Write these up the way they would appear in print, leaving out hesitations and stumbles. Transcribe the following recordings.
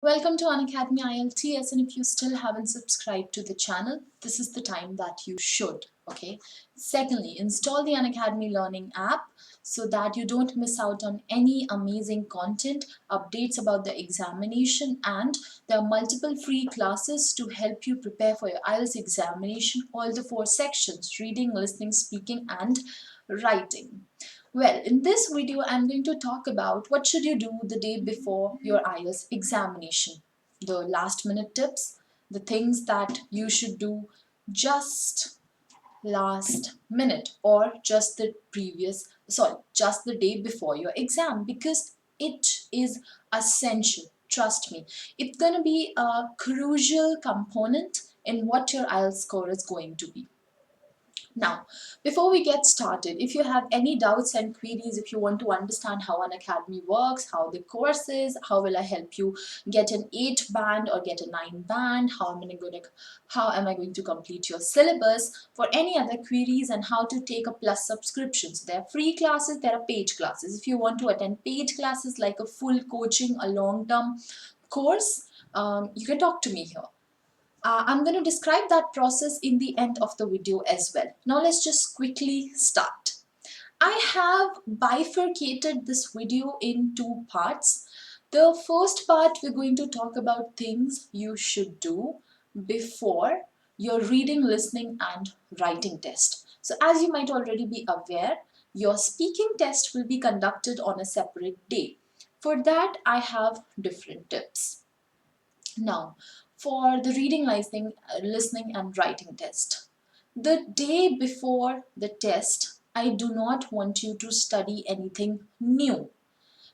Welcome to Unacademy IELTS, and if you still haven't subscribed to the channel, this is the time that you should, okay? Secondly, install the Unacademy Learning app so that you don't miss out on any amazing content, updates about the examination, and there are multiple free classes to help you prepare for your IELTS examination, all the 4 sections: reading, listening, speaking, and writing. Well, in this video, I'm going to talk about what should you do the day before your IELTS examination. The last minute tips, the things that you should do just last minute or just the day before your exam, because it is essential. Trust me, it's going to be a crucial component in what your IELTS score is going to be. Now, before we get started, if you have any doubts and queries, if you want to understand how Unacademy works, how the course is, how will I help you get an 8 band or get a 9 band, how am I going to complete your syllabus, for any other queries, and how to take a plus subscription. So there are free classes, there are paid classes. If you want to attend paid classes like a full coaching, a long-term course, you can talk to me here. I'm going to describe that process in the end of the video as well. Now let's just quickly start. I have bifurcated this video in 2 parts. The first part, we're going to talk about things you should do before your reading, listening, and writing test. So as you might already be aware, your speaking test will be conducted on a separate day. For that, I have different tips. Now, for the reading, listening and writing test. The day before the test, I do not want you to study anything new.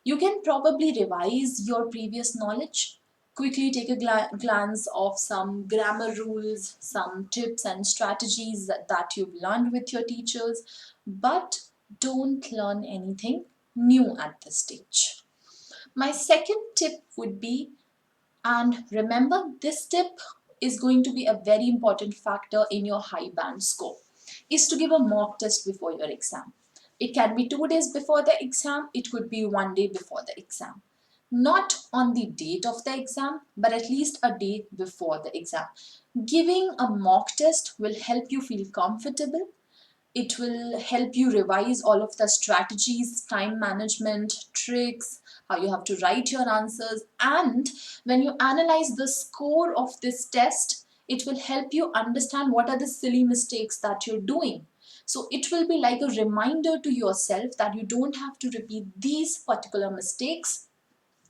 You can probably revise your previous knowledge, quickly take a glance of some grammar rules, some tips and strategies that you've learned with your teachers, but don't learn anything new at this stage. My second tip would be, and remember, this tip is going to be a very important factor in your high band score, is to give a mock test before your exam. It can be 2 days before the exam, it could be 1 day before the exam. Not on the date of the exam, but at least a day before the exam. Giving a mock test will help you feel comfortable. It will help you revise all of the strategies, time management, tricks, how you have to write your answers. And when you analyze the score of this test, it will help you understand what are the silly mistakes that you're doing. So it will be like a reminder to yourself that you don't have to repeat these particular mistakes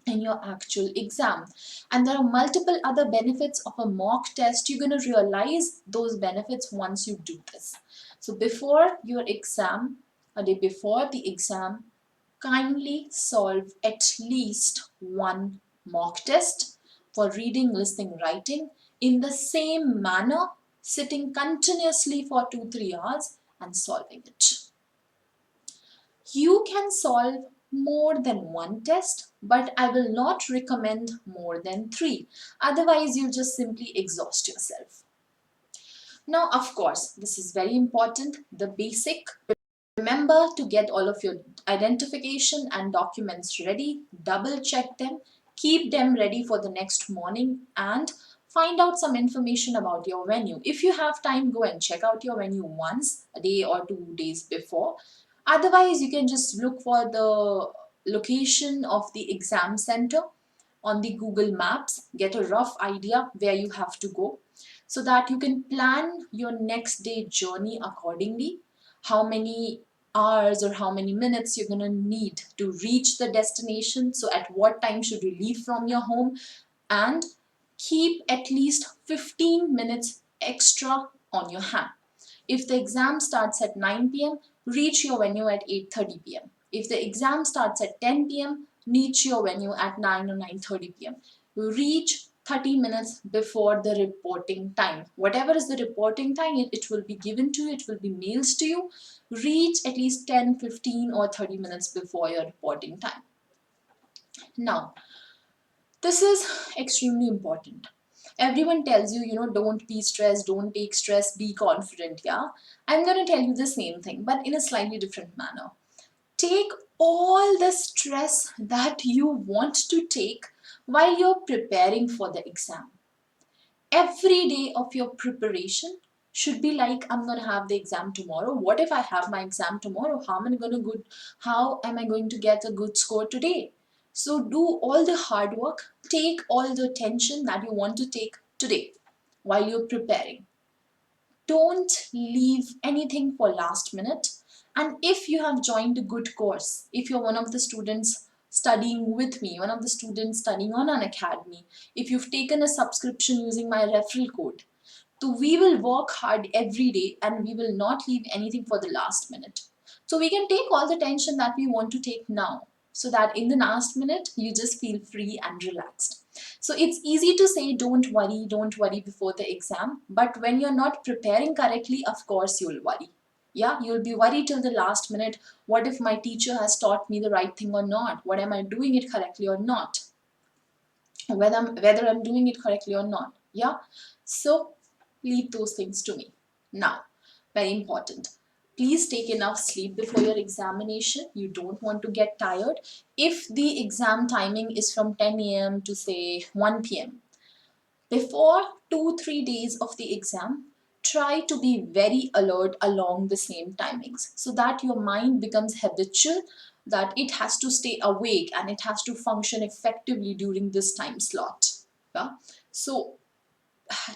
in your actual exam. And there are multiple other benefits of a mock test. You're going to realize those benefits once you do this. So before your exam, a day before the exam, kindly solve at least 1 mock test for reading, listening, writing in the same manner, sitting continuously for 2-3 hours and solving it. You can solve more than 1 test, but I will not recommend more than 3. Otherwise, you'll just simply exhaust yourself. Now, of course, this is very important, the basic. Remember to get all of your identification and documents ready, double check them, keep them ready for the next morning, and find out some information about your venue. If you have time, go and check out your venue once, a day or 2 days before. Otherwise, you can just look for the location of the exam center on the Google Maps, get a rough idea where you have to go so that you can plan your next day journey accordingly. How many hours or how many minutes you're going to need to reach the destination. So at what time should you leave from your home, and keep at least 15 minutes extra on your hand. If the exam starts at 9 p.m., reach your venue at 8:30 p.m. If the exam starts at 10 p.m., reach your venue at 9 or 9:30 p.m. Reach 30 minutes before the reporting time. Whatever is the reporting time, it will be given to you, it will be mailed to you. Reach at least 10, 15 or 30 minutes before your reporting time. Now, this is extremely important. Everyone tells you, don't be stressed, don't take stress, be confident, yeah? I'm going to tell you the same thing, but in a slightly different manner. Take all the stress that you want to take, while you're preparing for the exam. Every day of your preparation should be like, I'm going to have the exam tomorrow. What if I have my exam tomorrow? How am I going to get a good score today? So do all the hard work, take all the tension that you want to take today while you're preparing. Don't leave anything for last minute. And if you have joined a good course, if you're one of the students studying with me, one of the students studying on Unacademy, if you've taken a subscription using my referral code, so we will work hard every day and we will not leave anything for the last minute. So we can take all the tension that we want to take now, so that in the last minute you just feel free and relaxed. So it's easy to say don't worry before the exam, but when you're not preparing correctly, of course you'll worry. Yeah, you'll be worried till the last minute. What if my teacher has taught me the right thing or not? What am I doing it correctly or not? Whether I'm doing it correctly or not. Yeah. So leave those things to me. Now, very important. Please take enough sleep before your examination. You don't want to get tired. If the exam timing is from 10 a.m. to say 1 p.m., before 2-3 days of the exam, try to be very alert along the same timings so that your mind becomes habitual, that it has to stay awake and it has to function effectively during this time slot. Yeah? So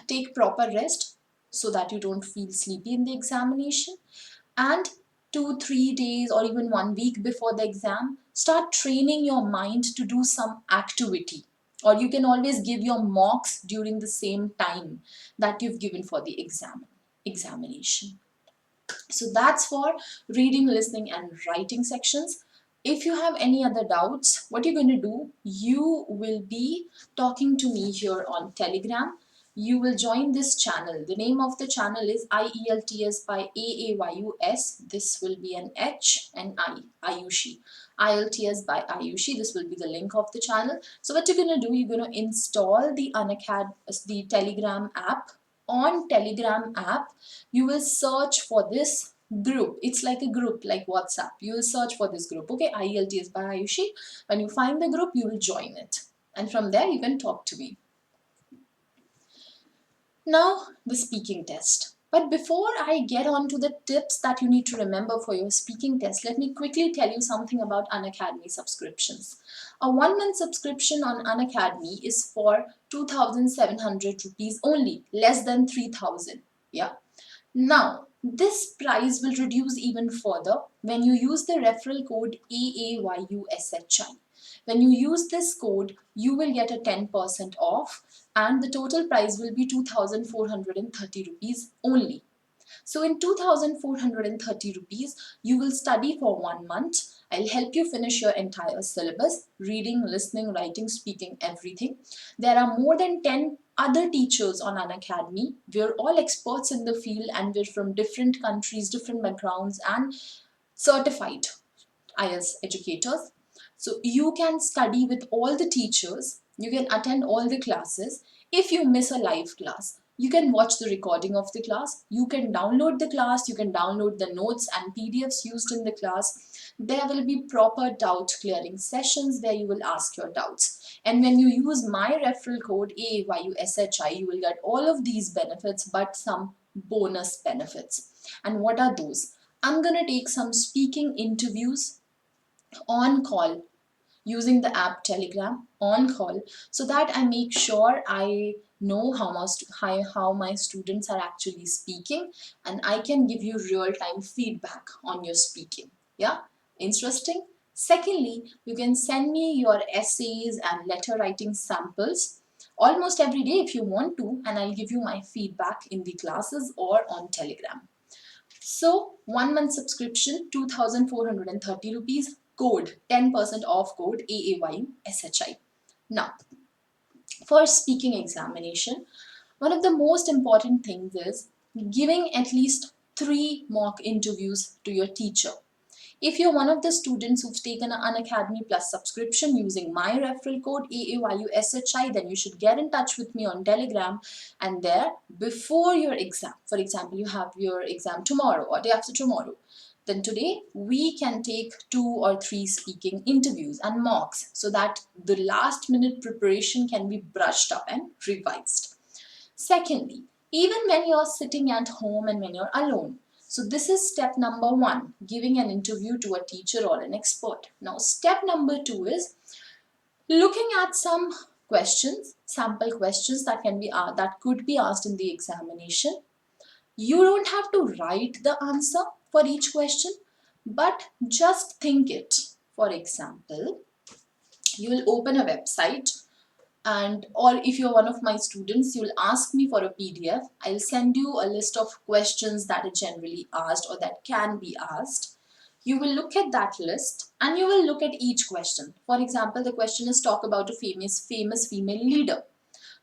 take proper rest so that you don't feel sleepy in the examination. And 2-3 days or even 1 week before the exam, start training your mind to do some activity, or you can always give your mocks during the same time that you've given for the examination. So that's for reading, listening and writing sections. If you have any other doubts, what you're going to do, you will be talking to me here on Telegram. You will join this channel. The name of the channel is IELTS by Aayus. This will be an H and Ayushi. IELTS by Ayushi. This will be the link of the channel. So what you're going to do, you're going to install the the Telegram app. On Telegram app, you will search for this group. It's like a group like WhatsApp. You will search for this group. Okay, IELTS by Ayushi. When you find the group, you will join it. And from there, you can talk to me. Now, the speaking test. But before I get on to the tips that you need to remember for your speaking test, let me quickly tell you something about Unacademy subscriptions. A 1 month subscription on Unacademy is for 2,700 rupees only, less than 3,000. Yeah. Now, this price will reduce even further when you use the referral code AAYUSHI. When you use this code, you will get a 10% off and the total price will be 2,430 rupees only. So in 2,430 rupees, you will study for 1 month. I'll help you finish your entire syllabus, reading, listening, writing, speaking, everything. There are more than 10 other teachers on Unacademy. We're all experts in the field and we're from different countries, different backgrounds and certified IELTS educators. So you can study with all the teachers, you can attend all the classes. If you miss a live class, you can watch the recording of the class, you can download the class, you can download the notes and PDFs used in the class. There will be proper doubt clearing sessions where you will ask your doubts. And when you use my referral code AAYUSHI, you will get all of these benefits but some bonus benefits. And what are those? I'm going to take some speaking interviews on call using the app Telegram on call, so that I make sure I know how my students are actually speaking and I can give you real-time feedback on your speaking. Yeah, interesting. Secondly, you can send me your essays and letter writing samples almost every day if you want to, and I'll give you my feedback in the classes or on Telegram. So 1 month subscription, 2,430 rupees, code 10% off code AAYUSHI. Now, for speaking examination, one of the most important things is giving at least 3 mock interviews to your teacher. If you're one of the students who've taken an Unacademy Plus subscription using my referral code AAYUSHI, then you should get in touch with me on Telegram, and there, before your exam, for example, you have your exam tomorrow or day after tomorrow, then today we can take 2 or 3 speaking interviews and mocks so that the last minute preparation can be brushed up and revised. Secondly, even when you're sitting at home and when you're alone. So this is step number 1, giving an interview to a teacher or an expert. Now step number 2 is looking at some questions, sample questions that could be asked in the examination. You don't have to write the answer for each question, but just think it. For example, you will open a website, and or if you're one of my students, you'll ask me for a PDF. I'll send you a list of questions that are generally asked or that can be asked. You will look at that list and you will look at each question. For example, the question is, talk about a famous female leader.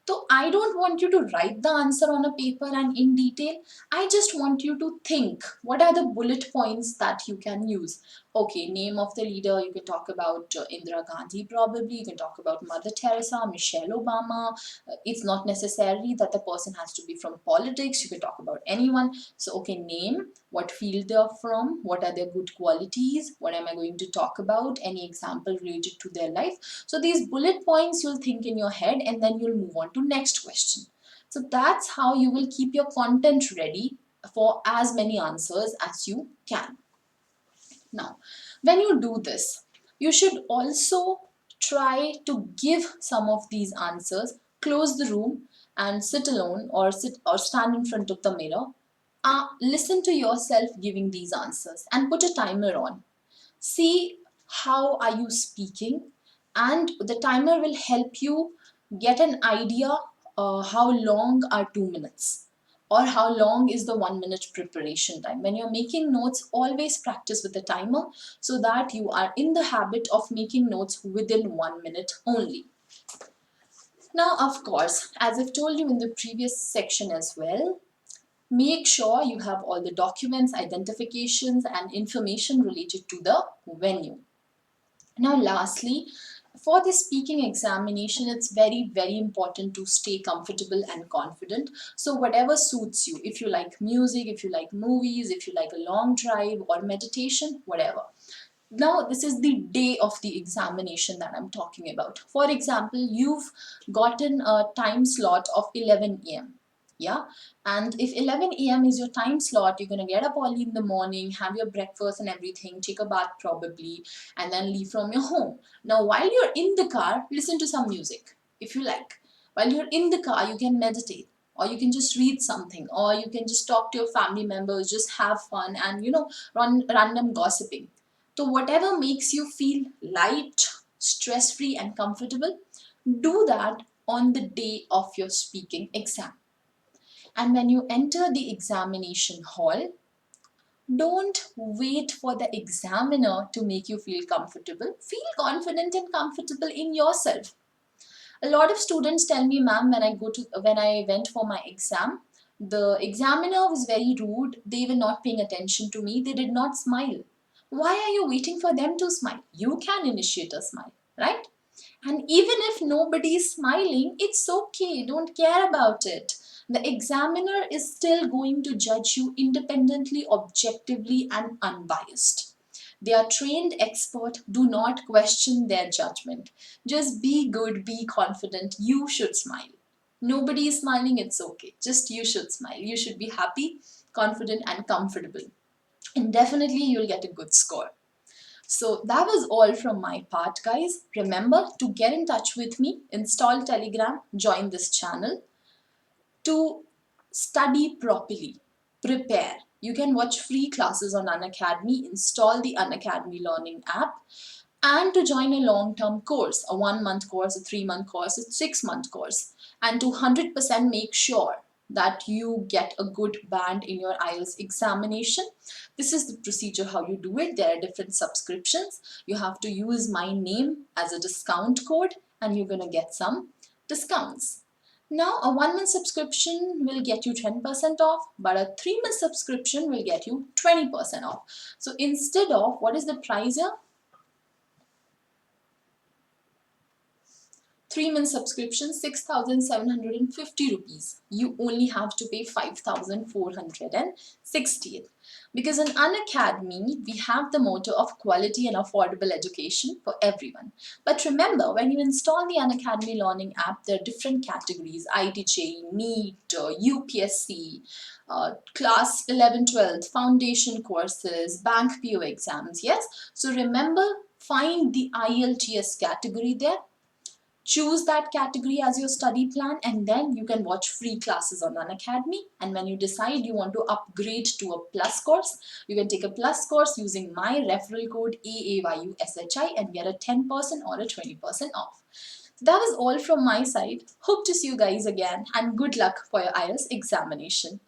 So I don't want you to write the answer on a paper and in detail. I just want you to think, what are the bullet points that you can use? Okay, name of the leader, you can talk about Indira Gandhi probably, you can talk about Mother Teresa, Michelle Obama. It's not necessarily that the person has to be from politics, you can talk about anyone. So okay, name, what field they're from, what are their good qualities, what am I going to talk about, any example related to their life. So these bullet points you'll think in your head and then you'll move on to next question. So that's how you will keep your content ready for as many answers as you can. Now, when you do this, you should also try to give some of these answers, close the room and sit alone or stand in front of the mirror. Listen to yourself giving these answers and put a timer on. See how are you speaking, and the timer will help you get an idea how long are 2 minutes or how long is the 1 minute preparation time. When you're making notes, always practice with the timer so that you are in the habit of making notes within 1 minute only. Now, of course, as I've told you in the previous section as well, make sure you have all the documents, identifications, and information related to the venue. Now, lastly, for the speaking examination, it's very, very important to stay comfortable and confident. So whatever suits you, if you like music, if you like movies, if you like a long drive or meditation, whatever. Now, this is the day of the examination that I'm talking about. For example, you've gotten a time slot of 11 a.m. Yeah, and if 11 a.m. is your time slot, you're going to get up early in the morning, have your breakfast and everything, take a bath probably, and then leave from your home. Now, while you're in the car, listen to some music if you like. While you're in the car, you can meditate, or you can just read something, or you can just talk to your family members, just have fun and run random gossiping. So whatever makes you feel light, stress-free and comfortable, do that on the day of your speaking exam. And when you enter the examination hall, don't wait for the examiner to make you feel comfortable. Feel confident and comfortable in yourself. A lot of students tell me, ma'am, when I went for my exam, the examiner was very rude. They were not paying attention to me. They did not smile. Why are you waiting for them to smile? You can initiate a smile, right? And even if nobody is smiling, it's okay. Don't care about it. The examiner is still going to judge you independently, objectively, and unbiased. They are trained expert. Do not question their judgment. Just be good, be confident. You should smile. Nobody is smiling, it's okay. Just you should smile. You should be happy, confident, and comfortable. And definitely you'll get a good score. So that was all from my part, guys. Remember to get in touch with me, install Telegram, join this channel to study properly, prepare. You can watch free classes on Unacademy, install the Unacademy Learning app, and to join a long-term course, a 1 month course, a 3 month course, a 6 month course, and to 100% make sure that you get a good band in your IELTS examination. This is the procedure how you do it. There are different subscriptions. You have to use my name as a discount code and you're going to get some discounts. Now, a 1 month subscription will get you 10% off, but a 3 month subscription will get you 20% off. So instead of, what is the price here? 3 month subscription, 6,750 rupees. You only have to pay 5,460. Because in Unacademy, we have the motto of quality and affordable education for everyone. But remember, when you install the Unacademy Learning app, there are different categories: ITJ, NEET, UPSC, class 11, 12, foundation courses, bank PO exams. Yes? So remember, find the IELTS category there. Choose that category as your study plan, and then you can watch free classes on Unacademy. And when you decide you want to upgrade to a plus course, you can take a plus course using my referral code AAYUSHI and get a 10% or a 20% off. So that is all from my side. Hope to see you guys again, and good luck for your IELTS examination.